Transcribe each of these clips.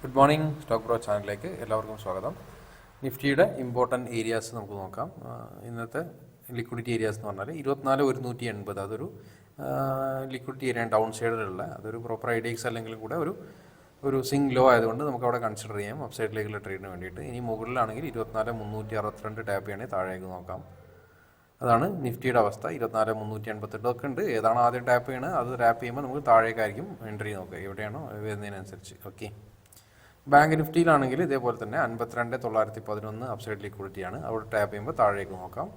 Good morning stock bro ചാനലിലേക്ക് എല്ലാവർക്കും സ്വാഗതം. നിഫ്റ്റിയുടെ ഇമ്പോർട്ടൻറ്റ് ഏരിയാസ് നമുക്ക് നോക്കാം. ഇന്നത്തെ ലിക്വിഡിറ്റി ഏരിയാസ് എന്ന് പറഞ്ഞാൽ 24,180 അതൊരു ലിക്വിഡിറ്റി ഏരിയ ഡൗൺ സൈഡിലുള്ള അതൊരു പ്രോപ്പർ ഐഡിയക്സ് അല്ലെങ്കിൽ കൂടെ ഒരു സിംഗ് ലോ ആയതുകൊണ്ട് നമുക്ക് അവിടെ കൺസിഡർ ചെയ്യാം അപ്പ് സൈഡിലേക്കുള്ള ട്രേഡിന് വേണ്ടിയിട്ട്. ഇനി മുകളിലാണെങ്കിൽ 24,362 ടാപ്പ് ചെയ്യണമെങ്കിൽ താഴേക്ക് നോക്കാം. അതാണ് നിഫ്റ്റിയുടെ അവസ്ഥ. 24,388 ഒക്കെ ഉണ്ട്. ഏതാണ് ആദ്യം ടാപ്പ് ചെയ്യണത് അത് ടാപ്പ് ചെയ്യുമ്പോൾ നമുക്ക് താഴേക്കായിരിക്കും എൻട്രി നോക്കുക, എവിടെയാണോ വരുന്നതിനനുസരിച്ച്. ഓക്കെ, ബാങ്ക് നിഫ്റ്റിയിലാണെങ്കിൽ ഇതേപോലെ തന്നെ 52,911 അപ്സൈഡ് ലിക്വിഡിറ്റിയാണ്. അവിടെ ടാപ്പ് ചെയ്യുമ്പോൾ താഴേക്ക് നോക്കാം.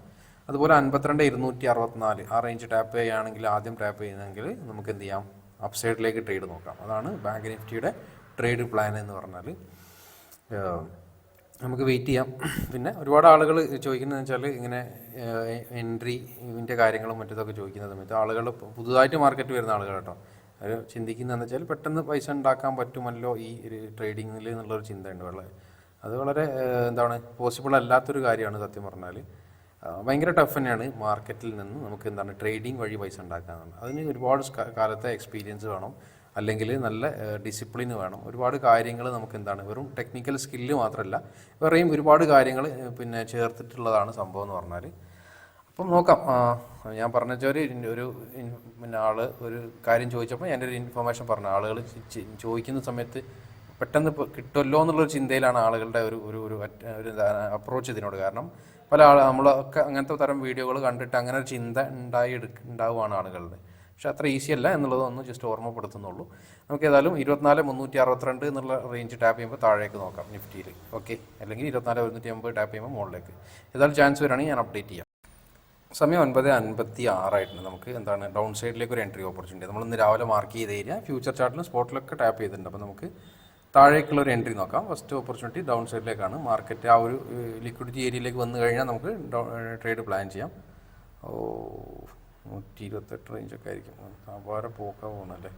അതുപോലെ 52,264 ആ റേഞ്ച് ടാപ്പ് ചെയ്യുകയാണെങ്കിൽ ആദ്യം ടാപ്പ് ചെയ്യുന്നതെങ്കിൽ നമുക്ക് എന്ത് ചെയ്യാം, അപ്സൈഡിലേക്ക് ട്രേഡ് നോക്കാം. അതാണ് ബാങ്ക് നിഫ്റ്റിയുടെ ട്രേഡ് പ്ലാൻ എന്ന് പറഞ്ഞാൽ. നമുക്ക് വെയിറ്റ് ചെയ്യാം. പിന്നെ ഒരുപാട് ആളുകൾ ചോദിക്കുന്നതെന്ന് വെച്ചാൽ ഇങ്ങനെ എൻട്രിൻ്റെ കാര്യങ്ങളും മറ്റതൊക്കെ ചോദിക്കുന്ന സമയത്ത് ആളുകൾ പുതുതായിട്ട് മാർക്കറ്റ് വരുന്ന ആളുകൾ കേട്ടോ, അവർ ചിന്തിക്കുന്നതെന്ന് വെച്ചാൽ പെട്ടെന്ന് പൈസ ഉണ്ടാക്കാൻ പറ്റുമല്ലോ ഈ ഒരു ട്രേഡിങ്ങിൽ എന്നുള്ളൊരു ചിന്തയുണ്ട്. അത് വളരെ എന്താണ് പോസിബിൾ അല്ലാത്തൊരു കാര്യമാണ് സത്യം പറഞ്ഞാൽ. ഭയങ്കര ടഫ് തന്നെയാണ് മാർക്കറ്റിൽ നിന്ന് നമുക്ക് എന്താണ് ട്രേഡിങ് വഴി പൈസ ഉണ്ടാക്കാനാണ്. അതിന് ഒരുപാട് കാലത്തെ എക്സ്പീരിയൻസ് വേണം, അല്ലെങ്കിൽ നല്ല ഡിസിപ്ലിൻ വേണം. ഒരുപാട് കാര്യങ്ങൾ നമുക്ക് എന്താണ് വെറും ടെക്നിക്കൽ സ്കില്ല് മാത്രമല്ല വേറെയും ഒരുപാട് കാര്യങ്ങൾ പിന്നെ ചേർത്തിട്ടുള്ളതാണ് സംഭവം എന്ന് പറഞ്ഞാൽ. അപ്പം നോക്കാം. ഞാൻ പറഞ്ഞ ഒരു പിന്നെ ആള് ഒരു കാര്യം ചോദിച്ചപ്പോൾ ഞാൻ ഒരു ഇൻഫർമേഷൻ പറഞ്ഞു. ആളുകൾ ചോദിക്കുന്ന സമയത്ത് പെട്ടെന്ന് കിട്ടുമല്ലോ എന്നുള്ളൊരു ചിന്തയിലാണ് ആളുകളുടെ ഒരു അപ്രോച്ച് ഇതിനോട്. കാരണം പല നമ്മളൊക്കെ അങ്ങനത്തെ തരം വീഡിയോകൾ കണ്ടിട്ട് അങ്ങനെ ഒരു ചിന്ത ഉണ്ടാവുകയാണ് ആളുകളുടെ. പക്ഷെ അത്ര ഈസി അല്ല എന്നുള്ളതൊന്ന് ജസ്റ്റ് ഓർമ്മപ്പെടുത്തുന്നുള്ളൂ. നമുക്ക് ഏതായാലും 24,362 എന്നുള്ള റേഞ്ച് ടാപ്പ് ചെയ്യുമ്പോൾ താഴേക്ക് നോക്കാം നിഫ്റ്റിയിൽ. ഓക്കെ, അല്ലെങ്കിൽ 24,180 ടാപ്പ് ചെയ്യുമ്പോൾ മുകളിലേക്ക്. ഏതായാലും ചാൻസ് വരികയാണെങ്കിൽ ഞാൻ അപ്ഡേറ്റ് ചെയ്യാം. സമയം 9:56 ആയിട്ടുണ്ട്. നമുക്ക് എന്താണ് ഡൗൺ സൈഡിലേക്ക് ഒരു എൻട്രി ഓപ്പർച്യൂണിറ്റി നമ്മളിന്ന് രാവിലെ മാർക്ക് ചെയ്ത ഏരിയ ഫ്യൂച്ചർ ചാർട്ടിലും സ്പോട്ടിലൊക്കെ ടാപ്പ് ചെയ്തിട്ടുണ്ട്. അപ്പോൾ നമുക്ക് താഴേക്കുള്ള ഒരു എൻട്രി നോക്കാം. ഫസ്റ്റ് ഓപ്പർച്യൂണിറ്റി ഡൗൺ സൈഡിലേക്കാണ്. മാർക്കറ്റ് ആ ഒരു ലിക്വിഡിറ്റി ഏരിയയിലേക്ക് വന്നു കഴിഞ്ഞാൽ നമുക്ക് ട്രേഡ് പ്ലാൻ ചെയ്യാം. 128 റേഞ്ചൊക്കെ ആയിരിക്കും. അപാര പോക്കാ പോകണല്ലേ.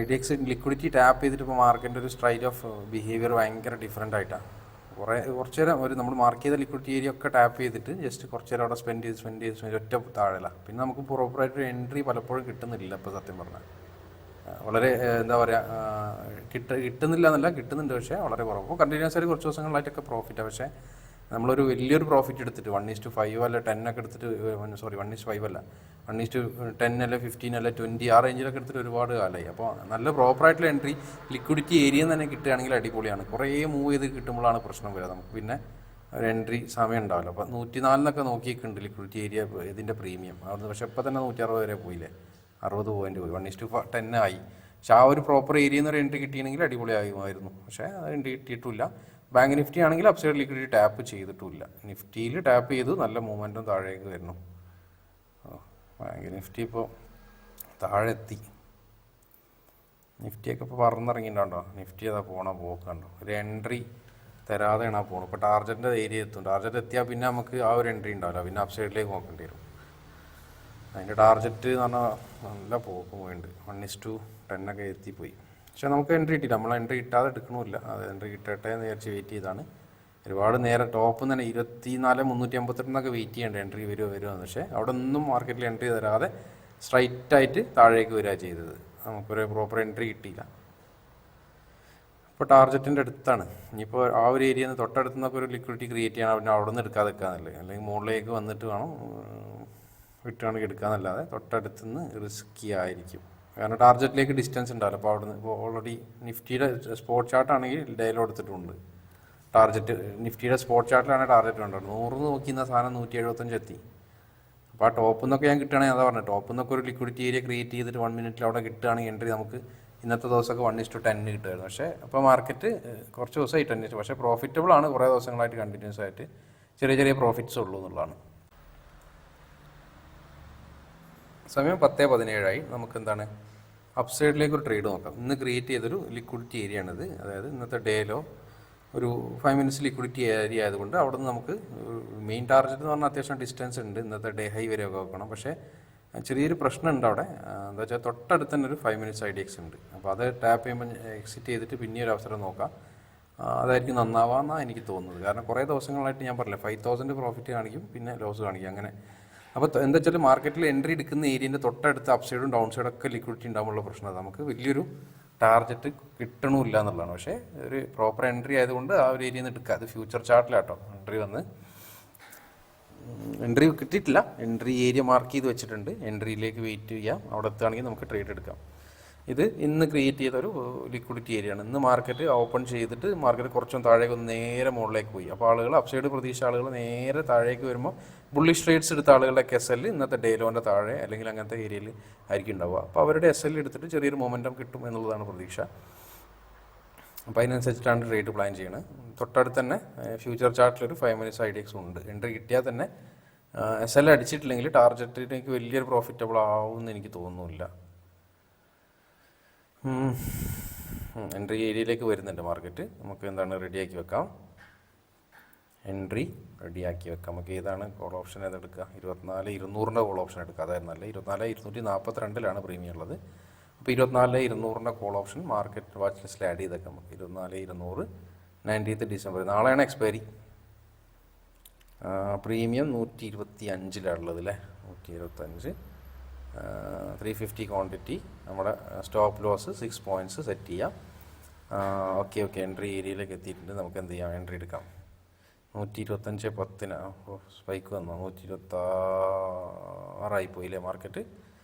ഐഡിയക്സ് ലിക്വിഡിറ്റി ടാപ്പ് ചെയ്തിട്ട് ഇപ്പോൾ മാർക്കറ്റിൻ്റെ ഒരു സ്റ്റൈൽ ഓഫ് ബിഹേവിയർ ഭയങ്കര ഡിഫറെൻ്റ് ആയിട്ടാണ്. കുറച്ച് നേരം നമ്മൾ മാർക്ക് ചെയ്ത ലിക്വിഡിറ്റി ഏരിയ ഒക്കെ ടാപ്പ് ചെയ്തിട്ട് ജസ്റ്റ് കുറച്ച് നേരം അവിടെ സ്പെൻഡ് ചെയ്ത് ഒറ്റ താഴെയല്ല. പിന്നെ നമുക്ക് പ്രോപ്പറായിട്ടൊരു എൻട്രി പലപ്പോഴും കിട്ടുന്നില്ല. ഇപ്പോൾ സത്യം പറഞ്ഞാൽ വളരെ എന്താ പറയുക, കിട്ടുന്നില്ല എന്നല്ല, കിട്ടുന്നുണ്ട് പക്ഷേ വളരെ കുറവ്. അപ്പോൾ കണ്ടിന്യൂസ് ആയിട്ട് കുറച്ച് ദിവസങ്ങളായിട്ടൊക്കെ പ്രോഫിറ്റാണ്. പക്ഷേ നമ്മളൊരു വലിയൊരു പ്രോഫിറ്റ് എടുത്തിട്ട് 1:5 അല്ല 10 ഒക്കെ എടുത്തിട്ട് 1:5 അല്ല 1:10 അല്ല 15 അല്ല 20 ആ റേഞ്ചിലൊക്കെ എടുത്തിട്ട് ഒരുപാട് കാലമായി. അപ്പോൾ നല്ല പ്രോപ്പറായിട്ടുള്ള എൻട്രി ലിക്വിഡിറ്റി ഏരിയ തന്നെ കിട്ടുകയാണെങ്കിൽ അടിപൊളിയാണ്. കുറേ മൂവ് ചെയ്ത് കിട്ടുമ്പോഴാണ് പ്രശ്നം വരിക. നമുക്ക് പിന്നെ ഒരു എൻട്രി സമയം ഉണ്ടാവില്ല. അപ്പോൾ 104 നോക്കിയിട്ടുണ്ട് ലിക്വിഡിറ്റി ഏരിയ ഇതിൻ്റെ പ്രീമിയം അവിടുന്ന്. പക്ഷേ ഇപ്പോൾ തന്നെ 160 വരെ പോയില്ലേ, 60 പോയിൻ്റ് പോയി, 1:10 ആയി. പക്ഷേ ആ ഒരു പ്രോപ്പർ ഏരിയയിൽ നിന്ന് ഒരു എൻട്രി കിട്ടിയെങ്കിൽ അടിപൊളിയാകുമായിരുന്നു. പക്ഷേ അത് എൻട്രി കിട്ടിയിട്ടില്ല. ബാങ്ക് നിഫ്റ്റി ആണെങ്കിൽ അപ്സൈഡ് ലിക്വിഡിറ്റി ടാപ്പ് ചെയ്തിട്ടില്ല. നിഫ്റ്റിയിൽ ടാപ്പ് ചെയ്തു, നല്ല മൂവ്മെൻറ്റും താഴേക്ക് വരുന്നു. ബാങ്ക് നിഫ്റ്റി ഇപ്പോൾ താഴെ എത്തി. നിഫ്റ്റിയൊക്കെ ഇപ്പോൾ പറന്നിറങ്ങിയിട്ടുണ്ടോ, നിഫ്റ്റി അതാ പോക്കുണ്ടോ, ഒരു എൻട്രി തരാതെയാണ് ആ പോകണം. ഇപ്പോൾ ടാർജറ്റിൻ്റെ ഏരിയ എത്തും. ടാർജറ്റ് എത്തിയാൽ പിന്നെ നമുക്ക് ആ ഒരു എൻട്രി ഉണ്ടാവില്ല, പിന്നെ അപ്സൈഡിലേക്ക് നോക്കേണ്ടി വരും. അതിൻ്റെ ടാർജറ്റ് എന്ന് പറഞ്ഞാൽ നല്ല പോക്ക് പോയിട്ടുണ്ട്. 1:10 ഒക്കെ എത്തിപ്പോയി. പക്ഷേ നമുക്ക് എൻട്രി കിട്ടിയില്ല. നമ്മൾ എൻട്രി കിട്ടാതെ എടുക്കണമില്ല. അത് എൻട്രി കിട്ടട്ടെ എന്ന് വിചാരിച്ച് വെയിറ്റ് ചെയ്താണ്. ഒരുപാട് നേരം ടോപ്പ് തന്നെ 24,358 വെയിറ്റ് ചെയ്യേണ്ട എൻട്രി വരുമെന്ന്. പക്ഷേ അവിടെ ഒന്നും മാർക്കറ്റിൽ എൻട്രി തരാതെ സ്ട്രൈറ്റായിട്ട് താഴേക്ക് വരിക ചെയ്തത്. നമുക്കൊരു പ്രോപ്പർ എൻട്രി കിട്ടിയില്ല. ഇപ്പോൾ ടാർജറ്റിൻ്റെ അടുത്താണ്. ഇനിയിപ്പോൾ ആ ഒരു ഏരിയയിൽ നിന്ന് തൊട്ടടുത്ത് നിന്നൊക്കെ ഒരു ലിക്വിഡിറ്റി ക്രിയേറ്റ് ചെയ്യണം. പിന്നെ അവിടെ നിന്ന് എടുക്കാതെ വെക്കാന്നല്ലേ, അല്ലെങ്കിൽ മുകളിലേക്ക് വന്നിട്ട് വേണം വിട്ടാണെങ്കിൽ എടുക്കാന്നല്ലാതെ തൊട്ടടുത്തുനിന്ന് റിസ്ക്കി ആയിരിക്കും. കാരണം ടാർജറ്റിലേക്ക് ഡിസ്റ്റൻസ് ഉണ്ടാവില്ല. അപ്പോൾ അവിടെ നിന്ന് ഇപ്പോൾ ഓൾറെഡി നിഫ്റ്റിയുടെ സ്പോട്ട് ചാർട്ടാണെങ്കിൽ ഡേയിലോ എടുത്തിട്ടുണ്ട്. ടാർജറ്റ് നിഫ്റ്റിയുടെ സ്പോട്ട് ചാർട്ടിലാണ് ടാർജറ്റ് ഉണ്ടാവും. 100 നോക്കിയിരുന്ന സാധനം 175 എത്തി. അപ്പോൾ ആ ടോപ്പിൽ നിന്നൊക്കെ ഞാൻ കിട്ടുകയാണെങ്കിൽ അതാ പറഞ്ഞത്, ടോപ്പിൽ നിന്നൊക്കെ ഒരു ലിക്വിഡിറ്റി ഏരിയ ക്രിയേറ്റ് ചെയ്തിട്ട് 1 മിനിറ്റിൽ അവിടെ കിട്ടുകയാണെങ്കിൽ എൻട്രി നമുക്ക് ഇന്നത്തെ ദിവസമൊക്കെ 1:10 കിട്ടുമായിരുന്നു. പക്ഷേ അപ്പോൾ മാർക്കറ്റ് കുറച്ച് ദിവസമായി 10. പക്ഷേ പ്രോഫിറ്റബിൾ ആണ്. കുറേ ദിവസങ്ങളായിട്ട് കണ്ടിന്യൂസ് ആയിട്ട് ചെറിയ പ്രോഫിറ്റ്സ് ഉള്ളൂ എന്നുള്ളതാണ്. സമയം 10:17 നമുക്ക് എന്താണ് അപ്സൈഡിലേക്ക് ഒരു ട്രേഡ് നോക്കാം. ഇന്ന് ക്രിയേറ്റ് ചെയ്തൊരു ലിക്വിഡിറ്റി ഏരിയ ആണിത്. അതായത് ഇന്നത്തെ ഡേയിലോ ഒരു 5 മിനിറ്റ്സ് ലിക്വിഡിറ്റി ഏരിയ ആയതുകൊണ്ട് അവിടെ നിന്ന് നമുക്ക് മെയിൻ ടാർഗറ്റ് എന്ന് പറഞ്ഞാൽ അത്യാവശ്യം ഡിസ്റ്റൻസ് ഉണ്ട്. ഇന്നത്തെ ഡേ ഹൈ വരെ ഒക്കെ നോക്കണം. പക്ഷേ ചെറിയൊരു പ്രശ്നമുണ്ട് അവിടെ. എന്താ വെച്ചാൽ തൊട്ടടുത്ത് തന്നെ ഒരു 5 മിനിറ്റ്സ് ഐഡിയക്സ് ഉണ്ട്. അപ്പോൾ അത് ടാപ്പ് ചെയ്യുമ്പോൾ എക്സിറ്റ് ചെയ്തിട്ട് പിന്നെ ഒരു അവസരം നോക്കാം. അതായിരിക്കും നന്നാവാമെന്നാണ് എനിക്ക് തോന്നുന്നത്. കാരണം കുറേ ദിവസങ്ങളായിട്ട് ഞാൻ പറഞ്ഞില്ല, 5,000 പ്രോഫിറ്റ് കാണിക്കും, പിന്നെ ലോസ് കാണിക്കും. അങ്ങനെ അപ്പോൾ എന്താ വെച്ചാൽ മാർക്കറ്റിൽ എൻട്രി എടുക്കുന്ന ഏരിയൻ്റെ തൊട്ടടുത്ത് അപ്സൈഡും ഡൗൺ സൈഡൊക്കെ ലിക്വിഡിറ്റി ഉണ്ടാകുമ്പോൾ പ്രശ്നം നമുക്ക് വലിയൊരു ടാർഗറ്റ് കിട്ടണമില്ല എന്നുള്ളതാണ്. പക്ഷേ ഒരു പ്രോപ്പർ എൻട്രി ആയതുകൊണ്ട് ആ ഒരു ഏരിയയിൽ നിന്ന് എടുക്കുക. അത് ഫ്യൂച്ചർ ചാർട്ടിലാട്ടോ എൻട്രി വന്ന്. എൻട്രി കിട്ടിയിട്ടില്ല, എൻട്രി ഏരിയ മാർക്ക് ചെയ്ത് വെച്ചിട്ടുണ്ട്. എൻട്രിയിലേക്ക് വെയിറ്റ് ചെയ്യാം, അവിടെ എത്തുകയാണെങ്കിൽ നമുക്ക് ട്രേഡ് എടുക്കാം. ഇത് ഇന്ന് ക്രിയേറ്റ് ചെയ്തൊരു ലിക്വിഡിറ്റി ഏരിയയാണ്. ഇന്ന് മാർക്കറ്റ് ഓപ്പൺ ചെയ്തിട്ട് മാർക്കറ്റ് കുറച്ചും താഴേക്ക് ഒന്ന് നേരെ മുകളിലേക്ക് പോയി. അപ്പോൾ ആളുകൾ അപ്സൈഡ് പ്രതീക്ഷ ആളുകൾ നേരെ താഴേക്ക് വരുമ്പോൾ ബുള്ളിഷ് ട്രേഡ്സ് എടുത്ത ആളുകളുടെ എസ് എൽ ഇന്നത്തെ ഡേലോൻ്റെ താഴെ അല്ലെങ്കിൽ അങ്ങനത്തെ ഏരിയയിൽ ആയിരിക്കും ഉണ്ടാവുക. അപ്പോൾ അവരുടെ എസ് എൽ എടുത്തിട്ട് ചെറിയൊരു മൊമെൻറ്റം കിട്ടും എന്നുള്ളതാണ് പ്രതീക്ഷ. അപ്പോൾ അതിനനുസരിച്ചിട്ടാണ് ട്രേഡ് പ്ലാൻ ചെയ്യുന്നത്. തൊട്ടടുത്ത് തന്നെ ഫ്യൂച്ചർ ചാർട്ടിലൊരു 5 minutes IDX ഉണ്ട്. എൻട്രി കിട്ടിയാൽ തന്നെ എസ് എൽ അടിച്ചിട്ടില്ലെങ്കിൽ ടാർഗറ്റിലേക്ക് വലിയൊരു പ്രോഫിറ്റബിൾ ആവുമെന്ന് എനിക്ക് തോന്നുന്നില്ല. എൻട്രി ഏരിയയിലേക്ക് വരുന്നുണ്ട് മാർക്കറ്റ്. നമുക്ക് എന്താണ് റെഡിയാക്കി വെക്കാം, എൻട്രി റെഡിയാക്കി വെക്കാം. നമുക്ക് ഏതാണ് കോൾ ഓപ്ഷൻ ഏതെടുക്കുക? 24,200 കോൾ ഓപ്ഷൻ എടുക്കുക. അതായിരുന്നല്ല 24,242 പ്രീമിയം ഉള്ളത്. അപ്പോൾ 24,200 കോൾ ഓപ്ഷൻ മാർക്കറ്റ് വാച്ച് ലിസ്റ്റിൽ ആഡ് ചെയ്തേക്കാം. നമുക്ക് 24,200 19th December, നാളെയാണ് എക്സ്പയറി. പ്രീമിയം 125 അല്ലേ, 125, 350 ക്വാണ്ടിറ്റി. നമ്മുടെ സ്റ്റോപ്പ് ലോസ് 6 points സെറ്റ് ചെയ്യാം. ഓക്കെ, എൻട്രി ഏരിയയിലേക്ക് എത്തിയിട്ടുണ്ട്. നമുക്ക് എന്ത് ചെയ്യാം, എൻട്രി എടുക്കാം. 125.10 സ്പൈക്ക് വന്നു, 126 പോയില്ലേ മാർക്കറ്റ്.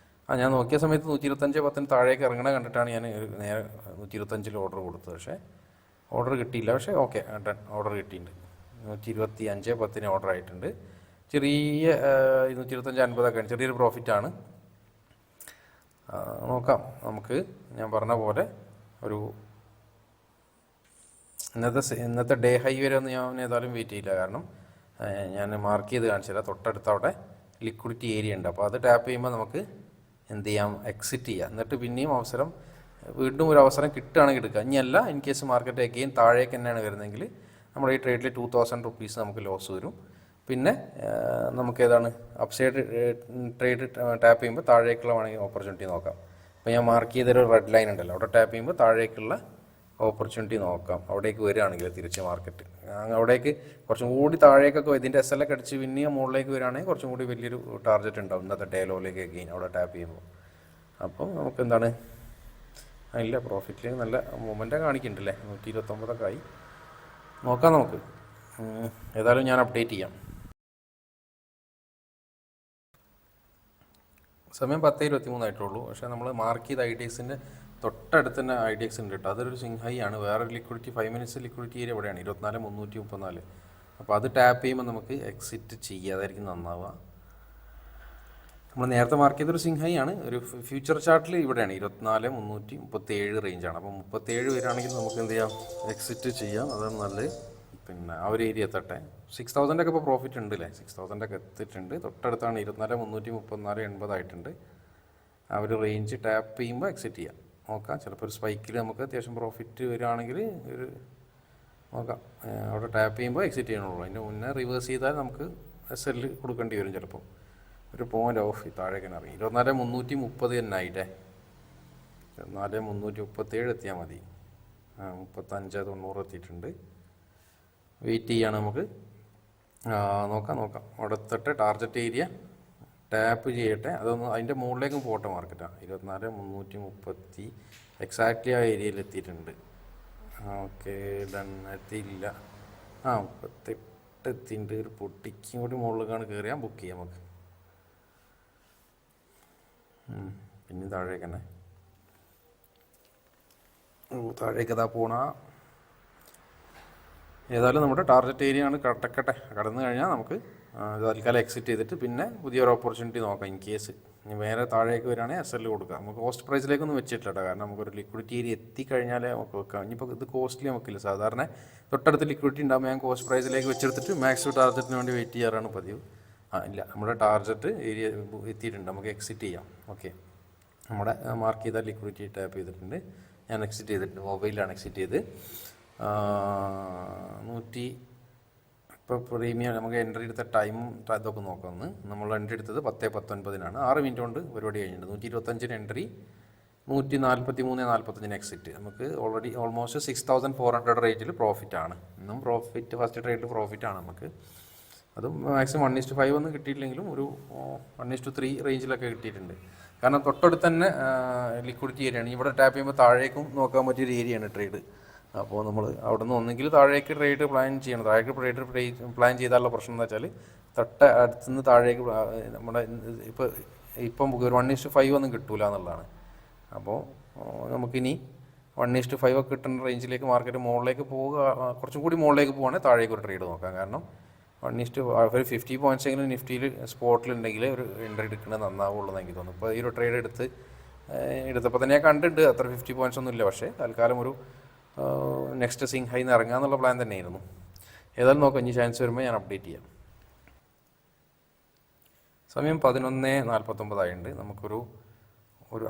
ഞാൻ നോക്കിയ സമയത്ത് 125.10 താഴേക്ക് ഇറങ്ങണ കണ്ടിട്ടാണ് ഞാൻ നേരെ 125 ഓർഡർ കൊടുത്തത്. പക്ഷേ ഓർഡർ കിട്ടിയില്ല. പക്ഷേ ഓക്കെ, ഓർഡർ കിട്ടിയിട്ടുണ്ട്. 125.10 ഓർഡർ ആയിട്ടുണ്ട്. ചെറിയ 125.50 ചെറിയൊരു പ്രോഫിറ്റാണ്. നോക്കാം നമുക്ക്. ഞാൻ പറഞ്ഞ പോലെ ഒരു ഇന്നത്തെ ഡേ ഹൈ വരെ ഒന്നും ഞാൻ ഏതായാലും വെയിറ്റ് ചെയ്യില്ല. കാരണം ഞാൻ മാർക്ക് ചെയ്ത് കാണിച്ചില്ല, തൊട്ടടുത്ത് അവിടെ ലിക്വിഡിറ്റി ഏരിയ ഉണ്ട്. അപ്പോൾ അത് ടാപ്പ് ചെയ്യുമ്പോൾ നമുക്ക് എന്ത് ചെയ്യാം, എക്സിറ്റ് ചെയ്യാം. എന്നിട്ട് പിന്നെയും വീണ്ടും ഒരു അവസരം കിട്ടുകയാണെങ്കിൽ എടുക്കുക. ഇനിയല്ല, ഇൻ കേസ് മാർക്കറ്റ് അഗെയിൻ താഴേക്ക് തന്നെയാണ് വരുന്നതെങ്കിൽ നമ്മുടെ ഈ ട്രേഡിൽ 2,000 rupees നമുക്ക് ലോസ് വരും. പിന്നെ നമുക്ക് ഏതാണ് അപ്സൈഡ് ട്രേഡ് ടാപ്പ് ചെയ്യുമ്പോൾ താഴേക്കുള്ള വേണമെങ്കിൽ ഓപ്പർച്യൂണിറ്റി നോക്കാം. അപ്പോൾ ഞാൻ മാർക്ക് ചെയ്തൊരു റെഡ് ലൈൻ ഉണ്ടല്ലോ, അവിടെ ടാപ്പ് ചെയ്യുമ്പോൾ താഴേക്കുള്ള ഓപ്പർച്യൂണിറ്റി നോക്കാം. അവിടേക്ക് വരികയാണെങ്കിൽ തിരിച്ച് മാർക്കറ്റ് അവിടേക്ക് കുറച്ചും കൂടി താഴേക്കൊക്കെ ഇതിൻ്റെ SL ഒക്കെ അടിച്ച് പിന്നെയും മുകളിലേക്ക് വരികയാണെങ്കിൽ കുറച്ചും കൂടി വലിയൊരു ടാർഗറ്റ് ഉണ്ടാവും ഇന്നത്തെ ഡേലോയിലേക്ക് അഗെയിൻ അവിടെ ടാപ്പ് ചെയ്യുമ്പോൾ. അപ്പം നമുക്ക് എന്താണ്, ഇല്ല പ്രോഫിറ്റിൽ നല്ല മൊമെൻ്റ് കാണിക്കുന്നുണ്ടല്ലേ, 129 ആയി. നോക്കാം നമുക്ക്. ഏതായാലും ഞാൻ അപ്ഡേറ്റ് ചെയ്യാം. സമയം 10:23 ആയിട്ടുള്ളൂ. പക്ഷേ നമ്മൾ മാർക്ക് ചെയ്ത IDXൻ്റെ തൊട്ടടുത്ത് തന്നെ IDX ഉണ്ട് കേട്ടോ. അതൊരു സിംഹൈ ആണ്. വേറെ ലിക്വിഡിറ്റി 5 minutes ലിക്വിഡിറ്റി ഏരിയ എവിടെയാണ് 24,334. അപ്പോൾ അത് ടാപ്പ് ചെയ്യുമ്പോൾ നമുക്ക് എക്സിറ്റ് ചെയ്യുക, അതായിരിക്കും നന്നാവുക. നമ്മൾ നേരത്തെ മാർക്ക് ചെയ്തൊരു സിംഹൈ ആണ്. ഒരു ഫ്യൂച്ചർ ചാർട്ടിൽ ഇവിടെയാണ് 24,337 റേഞ്ചാണ്. അപ്പോൾ 37 വരികയാണെങ്കിൽ നമുക്ക് എന്ത് ചെയ്യാം, എക്സിറ്റ് ചെയ്യാം. അതാണ് നല്ലത്. പിന്നെ ആ ഒരു ഏരിയ എത്തട്ടെ. 6,000 ഒക്കെ ഇപ്പോൾ പ്രോഫിറ്റ് ഉണ്ട് അല്ലേ, 6,000 ഒക്കെ എത്തിയിട്ടുണ്ട്. തൊട്ടടുത്താണ് 24,334.80 ആയിട്ടുണ്ട്. ആ ഒരു റേഞ്ച് ടാപ്പ് ചെയ്യുമ്പോൾ എക്സിറ്റ് ചെയ്യാം. നോക്കാം, ചിലപ്പോൾ ഒരു സ്പൈക്കിൽ നമുക്ക് അത്യാവശ്യം പ്രോഫിറ്റ് വരികയാണെങ്കിൽ ഒരു നോക്കാം. അവിടെ ടാപ്പ് ചെയ്യുമ്പോൾ എക്സിറ്റ് ചെയ്യണുള്ളൂ. അതിൻ്റെ മുന്നേ റിവേഴ്സ് ചെയ്താൽ നമുക്ക് SL കൊടുക്കേണ്ടി വരും ചിലപ്പോൾ. ഒരു പോയിൻ്റ് ഓഫ് താഴേക്ക് തന്നെ അറിയും. 24,330 തന്നെ ആയിട്ടേ, 24,337 എത്തിയാൽ മതി. 35.90 എത്തിയിട്ടുണ്ട്. വെയിറ്റ് ചെയ്യാണ് നമുക്ക്. നോക്കാം. അവിടെ എത്തട്ടെ, ടാർഗറ്റ് ഏരിയ ടാപ്പ് ചെയ്യട്ടെ. അതൊന്ന് അതിൻ്റെ മുകളിലേക്കും പോട്ടെ മാർക്കറ്റാണ്. 24,330 എക്സാക്ട്ലി ആ ഏരിയയിൽ എത്തിയിട്ടുണ്ട്. Okay, done. എത്തിയില്ല. 38 എത്തിയിട്ടുണ്ട്. ഒരു പൊട്ടിക്കും കൂടി മുകളിലേക്കാണ് കയറിയാൽ ബുക്ക് ചെയ്യാം നമുക്ക്. പിന്നെ താഴേക്ക് തന്നെ, താഴേക്ക് അതാ പോണ. ഏതായാലും നമ്മുടെ ടാർഗറ്റ് ഏരിയ ആണ്. കടന്നു കഴിഞ്ഞാൽ നമുക്ക് തൽക്കാലം എക്സിറ്റ് ചെയ്തിട്ട് പിന്നെ പുതിയൊരു ഓപ്പർച്യൂണിറ്റി നോക്കാം. ഇൻ കേസ് ഇനി വേറെ താഴേക്ക് വരികയാണെങ്കിൽ SL കൊടുക്കാം. നമുക്ക് കോസ്റ്റ് പ്രൈസിലേക്കൊന്നും വെച്ചിട്ടില്ല, കാരണം നമുക്കൊരു ലിക്വിഡിറ്റി ഏരിയ എത്തിക്കഴിഞ്ഞാലേ നമുക്ക് വെക്കാം. ഇനിയിപ്പോൾ ഇത് കോസ്റ്റ്ലി നമുക്കില്ല. സാധാരണ തൊട്ടടുത്ത് ലിക്വിഡിറ്റി ഉണ്ടാകുമ്പോൾ ഞാൻ കോസ്റ്റ് പ്രൈസിലേക്ക് വെച്ചെടുത്തിട്ട് മാക്സിമം ടാർഗറ്റിന് വേണ്ടി വെയിറ്റ് ചെയ്യാറാണ് പതിവ്. ഇല്ല, നമ്മുടെ ടാർഗറ്റ് ഏരിയ എത്തിയിട്ടുണ്ട്, നമുക്ക് എക്സിറ്റ് ചെയ്യാം. ഓക്കെ, നമ്മുടെ മാർക്ക് ചെയ്ത ലിക്വിഡിറ്റി ടാപ്പ് ചെയ്തിട്ടുണ്ട്. ഞാൻ എക്സിറ്റ് ചെയ്തിട്ടുണ്ട്, മൊബൈലിലാണ് എക്സിറ്റ് ചെയ്ത്. 100 ഇപ്പോൾ പ്രീമിയം നമുക്ക് എൻട്രി എടുത്ത ടൈമും ഇതൊക്കെ നോക്കാമെന്ന്. നമ്മൾ എൻട്രി എടുത്തത് 10:19 6 മിനിറ്റ് കൊണ്ട് പരിപാടി കഴിഞ്ഞിട്ടുണ്ട്. 125 എൻട്രി, 143.45 എക്സിറ്റ്. നമുക്ക് ഓൾമോസ്റ്റ് 6,400 റേറ്റിൽ പ്രോഫിറ്റാണ്. ഇന്നും പ്രോഫിറ്റ്, ഫസ്റ്റ് ട്രേഡിൽ പ്രോഫിറ്റാണ് നമുക്ക്. അതും മാക്സിമം 1:5 ഒന്നും കിട്ടിയിട്ടില്ലെങ്കിലും ഒരു 1:3 റേഞ്ചിലൊക്കെ കിട്ടിയിട്ടുണ്ട്. കാരണം തൊട്ടടുത്ത് തന്നെ ലിക്വിഡിറ്റി ഏരിയയാണ്. ഇവിടെ ടാപ്പ് ചെയ്യുമ്പോൾ താഴേക്കും നോക്കാൻ പറ്റിയൊരു ഏരിയയാണ് ട്രേഡ്. അപ്പോൾ നമ്മൾ അവിടെ നിന്ന് ഒന്നെങ്കിൽ താഴേക്ക് ട്രേഡ് പ്ലാൻ ചെയ്യണം. താഴേക്ക് ട്രേഡ് പ്ലാൻ ചെയ്താലുള്ള പ്രശ്നം എന്താ വെച്ചാൽ അടുത്തുനിന്ന് താഴേക്ക് നമ്മുടെ ഇപ്പം ഒരു 1:5 ഒന്നും കിട്ടൂല എന്നുള്ളതാണ്. അപ്പോൾ നമുക്കിനി 1:5 ഒക്കെ കിട്ടുന്ന റേഞ്ചിലേക്ക് മാർക്കറ്റ് മുകളിലേക്ക് പോവുക, കുറച്ചും കൂടി മുകളിലേക്ക് പോകുകയാണെങ്കിൽ താഴേക്ക് ഒരു ട്രേഡ് നോക്കാം. കാരണം 1:50 50 പോയിൻറ്റ്സ് എങ്കിലും നിഫ്റ്റിയിൽ സ്പോട്ടിലുണ്ടെങ്കിൽ ഒരു എൻട്രി എടുക്കുന്നത് നന്നാവുള്ളൂ എന്ന് എനിക്ക് തോന്നുന്നു. ഇപ്പോൾ ഈ ഒരു ട്രേഡ് എടുത്തപ്പോൾ തന്നെ ഞാൻ കണ്ടിട്ടുണ്ട്, അത്ര 50 പോയിൻറ്റ്സ് ഒന്നും ഇല്ല. പക്ഷേ തൽക്കാലം ഒരു നെക്സ്റ്റ് സിങ് ഹൈന്ന് ഇറങ്ങാമെന്നുള്ള പ്ലാൻ തന്നെയായിരുന്നു. ഏതായാലും നോക്കാം, ഇനി ചാൻസ് വരുമ്പോൾ ഞാൻ അപ്ഡേറ്റ് ചെയ്യാം. സമയം 11:49 ആയിട്ടുണ്ട്. നമുക്കൊരു